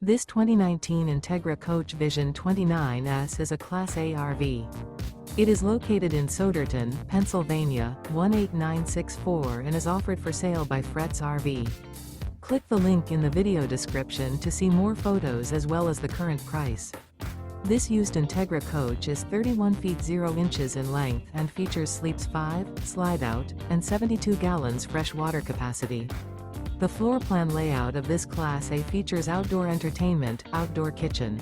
This 2019 Entegra Coach Vision 29S is a Class A RV. It is located in Souderton, Pennsylvania, 18964 and is offered for sale by Fretz RV. Click the link in the video description to see more photos as well as the current price. This used Entegra coach is 31 feet 0 inches in length and features sleeps 5, slide out, and 72 gallons fresh water capacity. The floor plan layout of this Class A features outdoor entertainment, outdoor kitchen.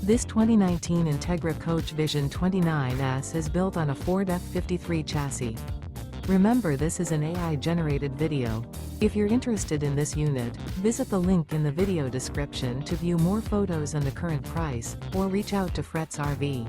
This 2019 Entegra Coach Vision 29S is built on a Ford F53 chassis. Remember, this is an AI-generated video. If you're interested in this unit, visit the link in the video description to view more photos and the current price, or reach out to Fretz RV.